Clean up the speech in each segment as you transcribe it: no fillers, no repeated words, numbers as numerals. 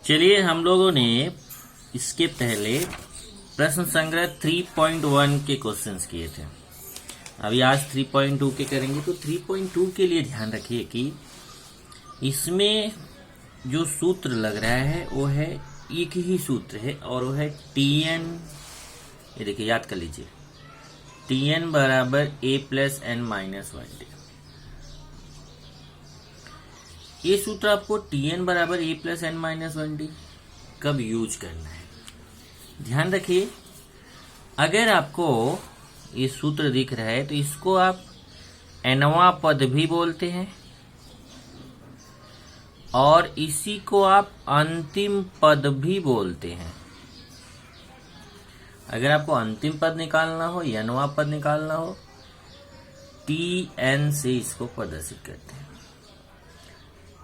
चलिए, हम लोगों ने इसके पहले प्रश्न संग्रह 3.1 के क्वेश्चंस किए थे। अभी आज 3.2 के करेंगे। तो 3.2 के लिए ध्यान रखिए कि इसमें जो सूत्र लग रहा है वो है एक ही सूत्र है और वो है Tn। ये देखिए, याद कर लीजिए, Tn बराबर a plus n minus 1d। ये सूत्र आपको Tn बराबर a plus n minus 1d कब यूज करना है, ध्यान रखिए। अगर आपको ये सूत्र दिख रहा है तो इसको आप nवां पद भी बोलते हैं और इसी को आप अंतिम पद भी बोलते हैं। अगर आपको अंतिम पद निकालना हो, nवां पद निकालना हो, Tn से इसको प्रदर्शित करते हैं।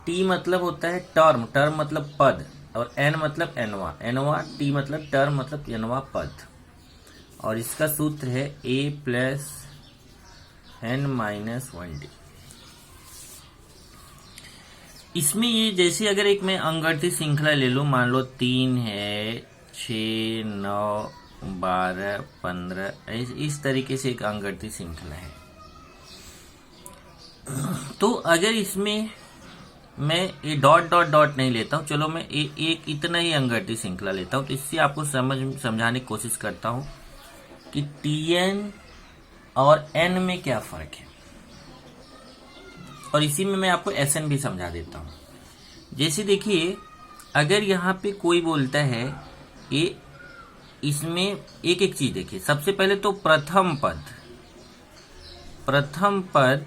T मतलब होता है टर्म, टर्म मतलब पद, और n मतलब nवां, nवां, T मतलब टर्म मतलब nवां पद, और इसका सूत्र है a plus n minus 1d। इसमें ये जैसे अगर एक मैं अंगठित श्रृंखला ले लूं, मान लो 3 है, 6, 9, 12, 15, इस तरीके से एक अंगठित श्रृंखला है। तो अगर इसमें मैं ये डॉट डॉट डॉट नहीं लेता हूं, चलो मैं एक इतना ही अंगठित श्रृंखला लेता हूं। तो इससे आपको समझाने की कोशिश करता हूं कि Tn और n में क्या फर्क है, और इसी में मैं आपको Sn भी समझा देता हूं। जैसे देखिए, अगर यहाँ पे कोई बोलता है ये, इसमें एक एक चीज देखिए। सबसे पहले तो प्रथम पद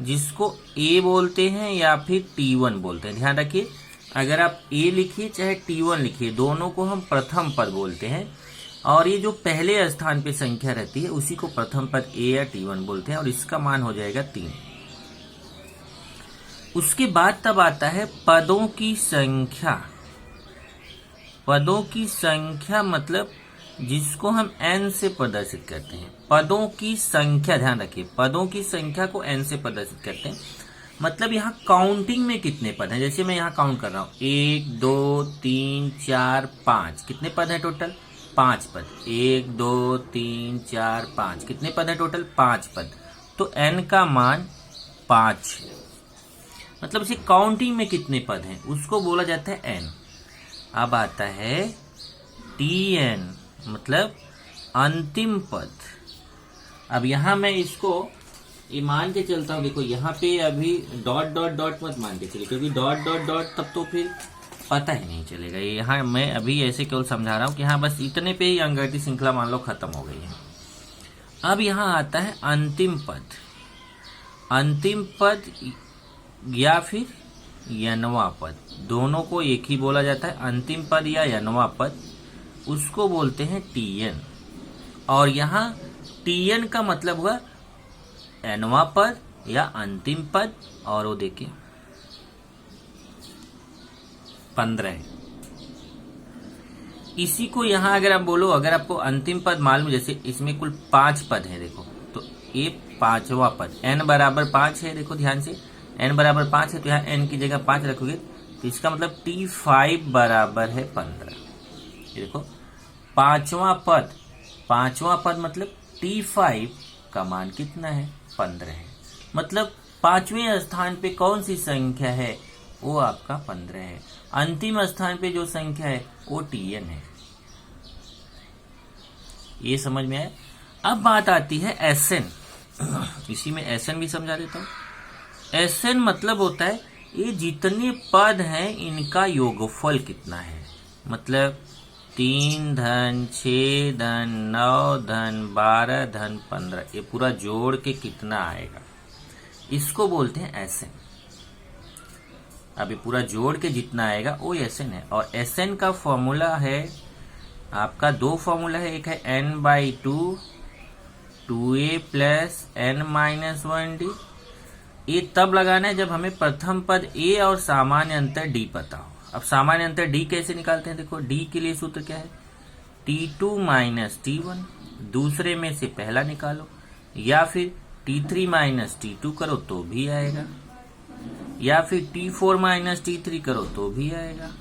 जिसको A बोलते हैं या फिर T1 बोलते हैं। ध्यान रखिए, अगर आप A लिखिए चाहे T1 लिखिए, दोनों को हम प्रथम पद बोलते हैं। और ये जो पहले स्थान पे संख्या रहती है उसी को प्रथम पद A या T1 बोलते हैं, और इसका मान हो जाएगा 3। उसके बाद तब आता है पदों की संख्या। पदों की संख्या मतलब जिसको हम n से प्रदर्शित करते हैं। पदों की संख्या, ध्यान रखिए, पदों की संख्या को n से प्रदर्शित करते हैं। मतलब यहाँ काउंटिंग में कितने पद हैं। जैसे मैं यहाँ काउंट कर रहा हूँ, 1, 2, 3, 4, 5, कितने पद हैं टोटल? 5 पद। 1, 2, 3, 4, 5, कितने पद हैं टोटल? 5 पद। तो n का मान 5 है। मतलब इसे काउंटिंग में कितने पद हैं उसको बोला जाता है n। अब आता है Tn, मतलब अंतिम पद। अब यहां मैं इसको ये मान के चलता हूं, देखो यहाँ पे अभी डॉट डॉट डॉट मत मान के चलिए, क्योंकि डॉट डॉट डॉट तब तो फिर पता ही नहीं चलेगा। ये यहाँ मैं अभी ऐसे केवल समझा रहा हूं कि हाँ बस इतने पे ही अंगठित श्रृंखला मान लो खत्म हो गई है। अब यहाँ आता है अंतिम पद। अंतिम पद या फिर nवां पद, दोनों को एक ही बोला जाता है। अंतिम पद या nवां पद, उसको बोलते हैं Tn। और यहाँ Tn का मतलब हुआ nवां पद या अंतिम पद, और वो देखिए 15 है। इसी को यहाँ अगर आप बोलो, अगर आपको अंतिम पद मालूम, जैसे इसमें कुल 5 पद है, देखो तो ये 5वां पद, n बराबर 5 है। देखो ध्यान से, n बराबर 5 है तो यहाँ n की जगह 5 रखोगे तो इसका मतलब T5 बराबर है 15। ये देखो, पांचवा पद मतलब T5 का मान कितना है? 15 है। मतलब 5वें स्थान पे कौन सी संख्या है? वो आपका 15 है। अंतिम स्थान पे जो संख्या है वो Tn है। ये समझ में आया? अब बात आती है Sn। इसी में Sn भी समझा देता हूं। Sn मतलब होता है ये जितने पद हैं इनका योगफल कितना है। मतलब 3 धन 6 धन 9 धन 12 धन 15, ये पूरा जोड़ के कितना आएगा, इसको बोलते हैं Sn। अब ये पूरा जोड़ के जितना आएगा वो Sn है। और Sn का फॉर्मूला है आपका, 2 फॉर्मूला है। एक है n/2 2a plus n minus 1d। ये तब लगाना है जब हमें प्रथम पद A और सामान्य अंतर D पता हो। अब सामान्य अंतर D कैसे निकालते हैं? देखो, D के लिए सूत्र क्या है? T2 माइनस T1, दूसरे में से पहला निकालो, या फिर T3 माइनस T2 करो तो भी आएगा, या फिर T4 माइनस T3 करो तो भी आएगा।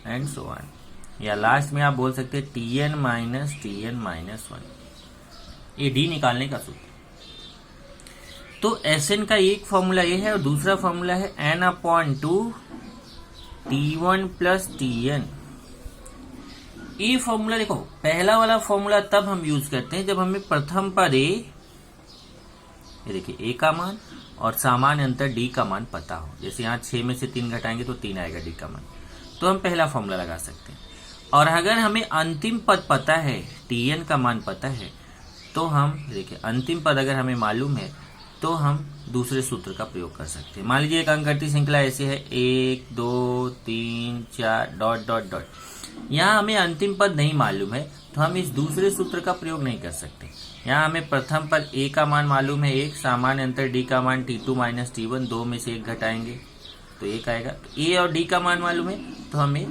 And so on. या लास्ट में आप बोल सकते हैं Tn माइनस Tn माइनस 1। ये डी निकालने का सूत्र। तो Sn का एक फॉर्मूला ये है और दूसरा फॉर्मूला है n/2 T1 प्लस Tn। ये फॉर्मूला देखो, पहला वाला फॉर्मूला तब हम यूज करते हैं जब हमें प्रथम पद ए, ये देखिए a का मान और सामान्य अंतर d का मान पता हो। जैसे यहाँ 6 में से 3 घटाएंगे तो 3 आएगा d का मान, तो हम पहला फॉर्मूला लगा सकते हैं। और अगर हमें अंतिम पद पता है, Tn का मान पता है, तो हम देखिए अंतिम पद अगर हमें मालूम है तो हम दूसरे सूत्र का प्रयोग कर सकते हैं। मान लीजिए एक अंकगणितीय श्रृंखला ऐसी है 1 2 3 4 डॉट डॉट डॉट। यहाँ हमें अंतिम पद नहीं मालूम है तो हम इस दूसरे सूत्र का प्रयोग नहीं कर सकते। यहाँ हमें प्रथम पद a का मान मालूम है 1, सामान्य अंतर d का मान T2 माइनस T1, 2 में से 1 घटाएंगे तो 1 आएगा। तो a और d का मान मालूम है तो हमें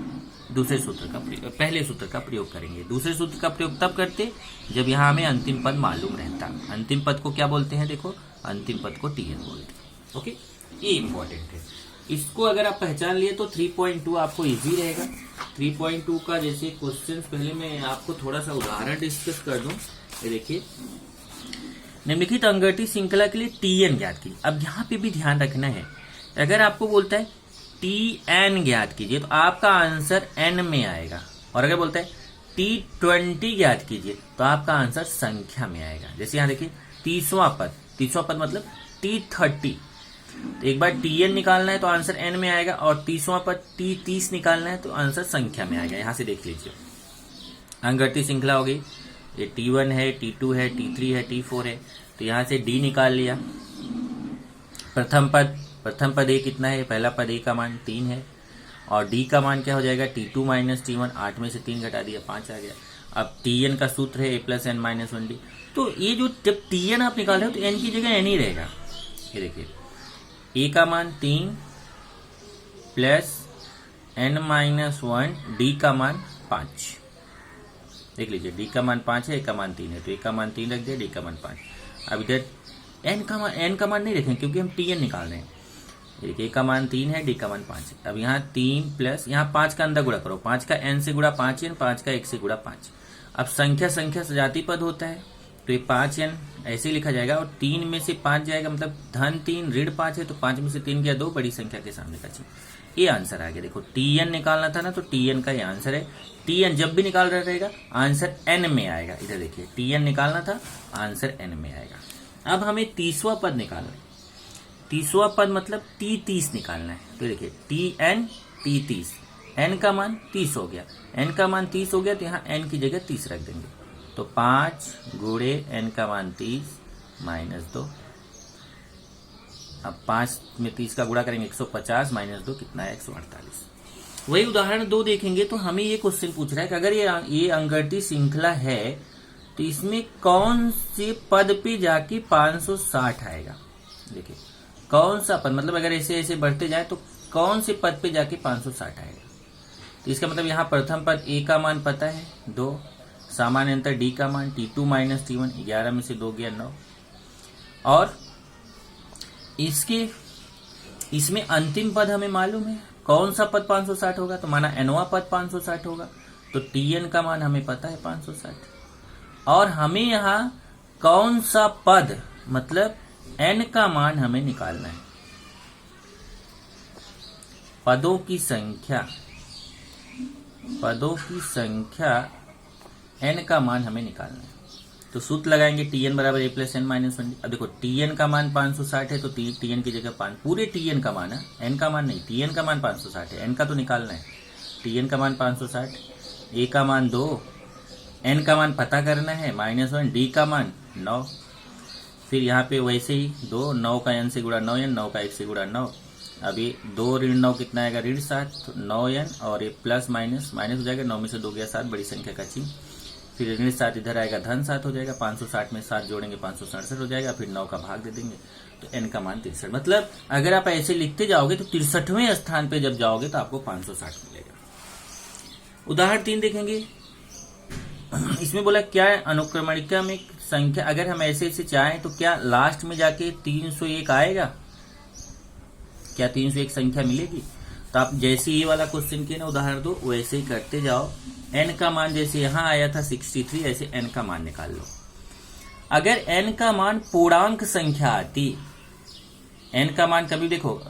दूसरे सूत्र का प्रयोग, पहले सूत्र का प्रयोग करेंगे। दूसरे सूत्र का प्रयोग तब करते जब यहाँ हमें अंतिम पद मालूम रहता। अंतिम पद को क्या बोलते हैं? देखो, अंतिम पद को Tn बोलते हैं। ओके, ये इंपॉर्टेंट है। इसको अगर आप पहचान लिए तो 3.2 आपको इजी रहेगा। 3.2 का जैसे क्वेश्चन, पहले मैं आपको थोड़ा सा उदाहरण डिस्कस कर दूं। ये देखिए, निम्नलिखित अंकगणितीय श्रृंखला के लिए Tn ज्ञात कीजिए। अब यहाँ पे भी ध्यान रखना है, अगर आपको बोलता है Tn ज्ञात कीजिए तो आपका आंसर n में आएगा, और अगर बोलता है T20 ज्ञात कीजिए तो आपका आंसर संख्या में आएगा। जैसे यहाँ देखिए 30वां पद मतलब T30। तो एक बार Tn निकालना है तो आंसर n में आएगा, और 30वां पद T30 निकालना है तो आंसर संख्या में आएगा। यहां से देख लीजिए, अंकगणितीय श्रृंखला हो गई। ये T1 है, T2 है, T3 है, T4 है। तो यहां से D निकाल लिया। प्रथम पद a कितना है? पहला पद a का मान 3 है, और d का मान क्या हो जाएगा? T2 माइनस T1, 8 में से 3 घटा दिया, 5 आ गया। अब Tn का सूत्र है a plus n minus 1d। तो ये जो जब Tn आप निकाल रहे हो तो n की जगह n ही रहेगा। ये देखिए, a का मान 3 प्लस n माइनस 1, d का मान 5। देख लीजिए, d का मान 5 है, a का मान 3 है, तो a का मान 3 रख दिया, d का मान 5। अब इधर n का मान नहीं रखेंगे क्योंकि हम Tn निकाल रहे हैं। देखिए, a का मान 3 है, d का मान 5 है। अब यहाँ 3 प्लस यहाँ 5 का अंदर गुणा करो, 5 का n से गुणा 5n, 5 का 1 से गुणा 5। अब संख्या सजातीय पद होता है तो ये 5n ऐसे लिखा जाएगा, और 3 में से 5 जाएगा, मतलब धन 3 ऋण 5 है, तो 5 में से 3 गया 2, बड़ी संख्या के सामने का चिन्ह। ये आंसर आ गया। देखो, Tn निकालना था ना, तो Tn का ये आंसर है। Tn जब भी निकाल रहा रहेगा आंसर n में आएगा। इधर देखिए, Tn निकालना था, आंसर n में आएगा। अब हमें 30वां पद निकालना है। 30वां पद मतलब T30 निकालना है। तो देखिए, Tn T30, n का मान 30 हो गया, n का मान 30 हो गया, तो यहाँ n की जगह 30 रख देंगे। तो 5 गुणे n का मान 30 माइनस 2। अब 5 में 30 का गुणा करेंगे, 150 माइनस 2 कितना है? 148। वही उदाहरण 2 देखेंगे तो हमें ये क्वेश्चन पूछ रहा है कि अगर ये अंकगणितीय श्रृंखला है तो इसमें कौन से पद पे जाके 560 आएगा। देखिए, कौन सा पद, मतलब अगर ऐसे ऐसे बढ़ते जाए तो कौन से पद पे जाके 560 आएगा। तो इसका मतलब यहाँ प्रथम पद a का मान पता है 2, सामान्य अंतर d का मान T2 माइनस T1, 11 में से 2 गया 9, और इसमें अंतिम पद हमें मालूम है कौन सा पद 560 होगा, तो माना nवां पद 560 होगा, तो Tn का मान हमें पता है 560, और हमें यहाँ कौन सा पद मतलब n का मान हमें निकालना है। पदों की संख्या n का मान हमें निकालना है। तो सूत्र लगाएंगे Tn बराबर a plus n minus 1d। अब देखो, Tn का मान 560 है तो Tn की जगह 5, पूरे Tn का मान है, n का मान नहीं। Tn का मान 560 है, n का तो निकालना है। Tn का मान 560, a का मान 2, n का मान पता करना है माइनस 1, d का मान 9। फिर यहाँ पे वैसे ही 2, 9 का n से गुणा 9n, 9 का 1 से गुणा 9। अब ये 2 ऋण 9 कितना आएगा? ऋण 7, तो 9n, और ये प्लस माइनस हो जाएगा, 9 में से 2 गया 7, बड़ी संख्या का चिन्ह। फिर ऋण 7 इधर आएगा, धन 7 हो जाएगा, 560 में 7 जोड़ेंगे 567 हो जाएगा, फिर 9 का भाग दे देंगे, तो n का मान 63। मतलब अगर आप ऐसे लिखते जाओगे तो 63वें स्थान पे जब जाओगे तो आपको 560 मिलेगा। उदाहरण 3 देखेंगे। इसमें बोला क्या अनुक्रमणिका में संख्या, अगर हम ऐसे ऐसे चाहें तो क्या लास्ट में जाके 301 आएगा? क्या 301 संख्या मिलेगी? तो आप जैसे ये वाला क्वेश्चन किए ना उदाहरण दो वैसे ही करते जाओ। n का मान जैसे यहाँ आया था 63, ऐसे n का मान निकाल लो। अगर n का मान पूर्णांक संख्या आती, n का मान कभी देखो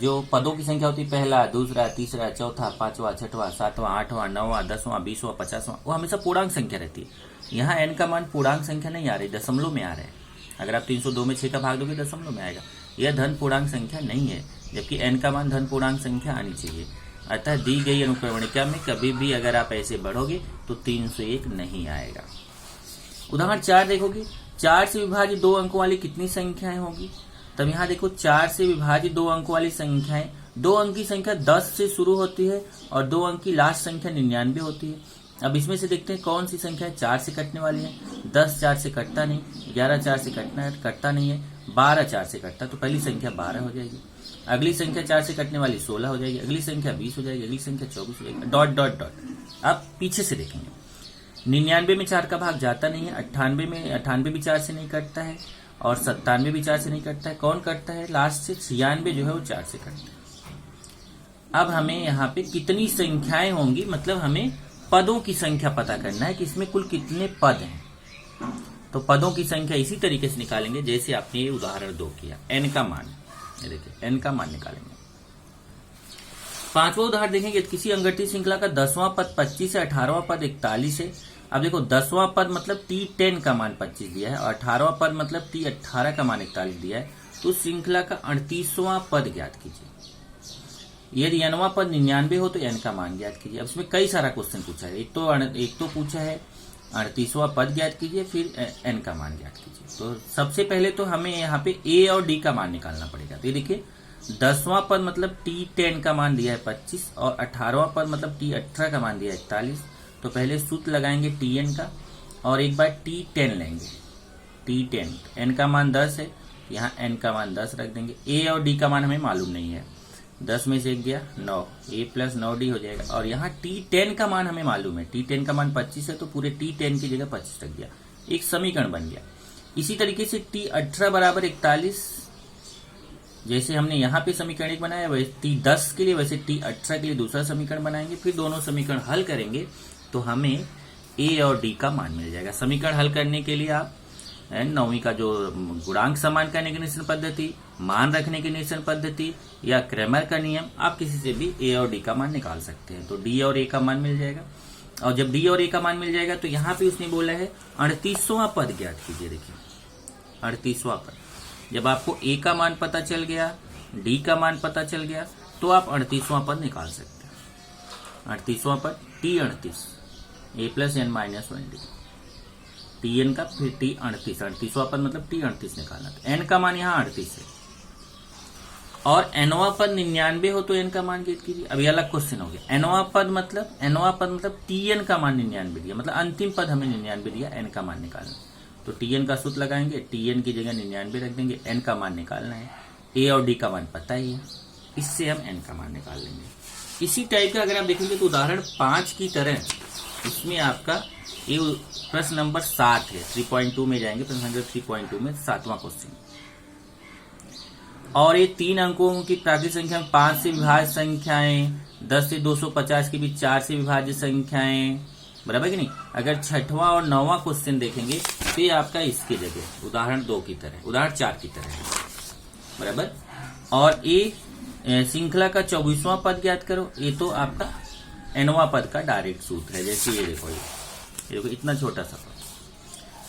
जो पदों की संख्या होती पहला, दूसरा, तीसरा, चौथा, पांचवा, छठवां, सातवां, आठवां, नौवां, 10वां, 20वां, 50वां, वो हमेशा पूर्णांक संख्या रहती है। यहाँ n का मान पूर्णांक संख्या नहीं आ रही, दशमलव में आ रहा है। अगर आप 302 में 6 का भाग दोगे दशमलव में आएगा। यह धन पूर्णांक संख्या नहीं है, जबकि n का मान धन पूर्णांक संख्या आनी चाहिए। अतः दी गई अनुक्रमणिका में कभी भी अगर आप ऐसे बढ़ोगे तो 301 नहीं आएगा। उदाहरण 4 देखोगे, 4 से विभाजित 2 अंकों वाली कितनी संख्याएं होगी? तब यहाँ देखो 4 से विभाजित 2 अंकों वाली संख्याएं, 2 अंक की संख्या 10 से शुरू होती है और 2 अंक की लास्ट संख्या 99 होती है। अब इसमें से देखते हैं कौन सी संख्या 4 से कटने वाली है। 10 4 से कटता नहीं, 11 4 से कटता नहीं है, 12 4 से कटता, तो पहली संख्या 12 हो जाएगी। अगली संख्या 4 से कटने वाली 16 हो जाएगी, अगली संख्या 20 हो जाएगी, अगली संख्या 24 हो जाएगी, डॉट डॉट डॉट। आप पीछे से देखेंगे 99 में 4 का भाग जाता नहीं है, 98 भी 4 से नहीं कटता है और 97 भी 4 से नहीं कटता है। कौन कटता है? लास्ट से 96 जो है वो 4 से कटता है। अब हमें यहाँ पे कितनी संख्याएं होंगी, मतलब हमें पदों की संख्या पता करना है कि इसमें कुल कितने पद हैं। तो पदों की संख्या इसी तरीके से निकालेंगे जैसे आपने ये उदाहरण 2 किया। n का मान, ये देखिए n का मान निकालेंगे। 5वां उदाहरण देखेंगे, किसी अंगठित श्रृंखला का 10वां पद 25 है, 18वां पद 41 है। अब देखो 10वां पद मतलब T10 का मान 25 दिया है और 18वां पद मतलब T18 का मान 41 दिया है। तो श्रृंखला का 38वां पद ज्ञात कीजिए। यदि nवां पद 99 हो तो n का मान ज्ञात कीजिए। अब इसमें कई सारा क्वेश्चन पूछा है, एक तो पूछा है 38वां पद ज्ञात कीजिए, फिर n का मान ज्ञात कीजिए। तो सबसे पहले तो हमें यहाँ पे a और d का मान निकालना पड़ेगा। तो ये देखिए 10वां पद मतलब T10 का मान दिया है 25 और 18वां पद मतलब T18 का मान दिया है 41। तो पहले सूत्र लगाएंगे Tn का और एक बार T10 लेंगे। T10 n का मान 10 है, यहाँ n का मान 10 रख देंगे। a और d का मान हमें मालूम नहीं है, 10 में से 1 गया 9, a प्लस 9d हो जाएगा। और यहाँ T10 का मान हमें मालूम है, T10 का मान 25 है तो पूरे T10 की जगह 25 रख दिया, एक समीकरण बन गया। इसी तरीके से T18 बराबर 41, जैसे हमने यहाँ पे समीकरण एक बनाया वैसे T10 के लिए वैसे T18 के लिए दूसरा समीकरण बनाएंगे। फिर दोनों समीकरण हल करेंगे तो हमें a और d का मान मिल जाएगा। समीकरण हल करने के लिए आप 9वीं का जो गुणांक समान करने की निश्चय पद्धति, मान रखने की निश्चय पद्धति या क्रैमर का नियम, आप किसी से भी a और d का मान निकाल सकते हैं। तो d और a का मान मिल जाएगा। और जब d और a का मान मिल जाएगा तो यहाँ पे उसने बोला है 38वां पद ज्ञात कीजिए। देखिए 38वां पद, जब आपको a का मान पता चल गया, d का मान पता चल गया तो आप 38वां पद निकाल सकते हैं। 38वां पद T38 a plus n minus 1d, Tn का फिर T38, 38वां पद मतलब T38 निकालना। n का मान यहाँ 38 है और nवां पद 99 हो तो n का मान ज्ञात कीजिए। अभी अलग क्वेश्चन हो गया। nवां पद मतलब Tn का मान 99 दिया, मतलब अंतिम पद हमें 99 दिया, n का मान निकालना। तो Tn का सूत्र लगाएंगे, Tn की जगह 99 रख देंगे, n का मान निकालना है। a और d का मान पता ही है, इससे हम n का मान निकाल लेंगे। इसी टाइप का अगर आप देखेंगे तो उदाहरण 5 की तरह इसमें आपका ये प्रश्न नंबर 7 है। 3.2 में जाएंगे, प्रश्न नंबर 3.2 में 7वां क्वेश्चन। और ये 3 अंकों की प्राकृतिक संख्या में 5 से विभाज्य संख्याएं, 10 से 250 के बीच 4 से विभाज्य संख्याएं, बराबर कि नहीं। अगर 6वां और 9वां क्वेश्चन देखेंगे तो ये आपका इसकी जगह उदाहरण 2 की तरह, उदाहरण 4 की तरह है, बराबर। और ये श्रृंखला का 24वां पद ज्ञात करो, ये तो आपका nवां पद का डायरेक्ट सूत्र है। जैसे ये देखो, ये देखो इतना छोटा सा पद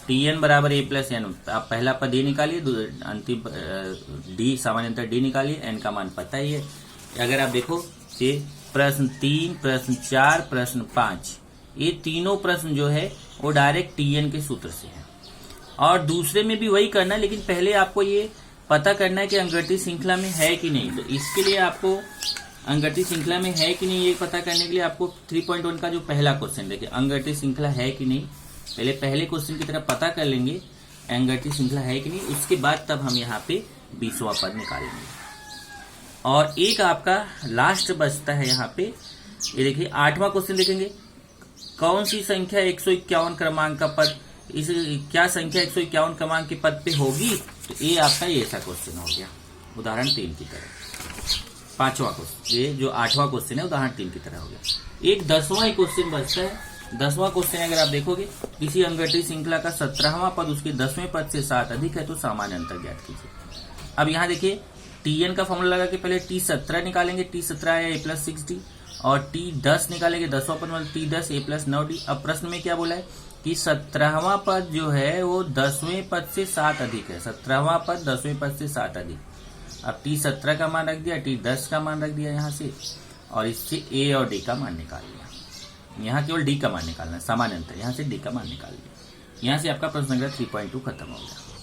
Tn बराबर a प्लस n, आप पहला पद a निकालिए, अंतिम d सामान्यतः d निकालिए, n का मान पता ही है। अगर आप देखो ये प्रश्न 3, प्रश्न 4, प्रश्न 5, ये तीनों प्रश्न जो है वो डायरेक्ट Tn के सूत्र से है। और दूसरे में भी वही करना है, लेकिन पहले आपको ये पता करना है कि अंगठित श्रृंखला में है कि नहीं। तो इसके लिए आपको अंगठित श्रृंखला में है कि नहीं ये पता करने के लिए आपको 3.1 का जो पहला क्वेश्चन देखिए, अंगठित श्रृंखला है कि नहीं, पहले क्वेश्चन की तरह पता कर लेंगे अंगठित श्रृंखला है कि नहीं। उसके बाद तब हम यहाँ पे 20वां पद निकालेंगे। और एक आपका लास्ट बचता है यहाँ पे, ये देखिए 8वां क्वेश्चन देखेंगे, कौन सी संख्या 151 क्रमांक का पद, इस क्या संख्या 151 क्रमांक के पद पे होगी। तो ये आपका ये ऐसा क्वेश्चन हो गया उदाहरण 3 की तरह। 5वां क्वेश्चन, ये जो 8वां क्वेश्चन है उदाहरण 3 की तरह हो गया। एक 10वां क्वेश्चन बचता है। 10वां क्वेश्चन अगर आप देखोगे, किसी अंकगणितीय श्रृंखला का 17वां पद उसके 10वें पद से 7 अधिक है तो सामान्य अंतर ज्ञात कीजिए। अब यहाँ देखिए Tn का फॉर्मूला लगा के पहले T17 निकालेंगे, T17 आया a+6d, और T10 निकालेंगे 10वां पद मतलब T10 a+9d। अब प्रश्न में क्या बोला है कि 17वां पद जो है वो 10वें पद से 7 अधिक है, 17वां पद 10वें पद से 7 अधिक। अब T17 का मान रख दिया, T10 का मान रख दिया यहाँ से, और इससे A और D का मान निकाल लिया। यहाँ केवल D का मान निकालना है, सामान्य अंतर, यहाँ से D का मान निकाल लिया। यहाँ से आपका प्रश्न संख्या 3.2 खत्म हो गया।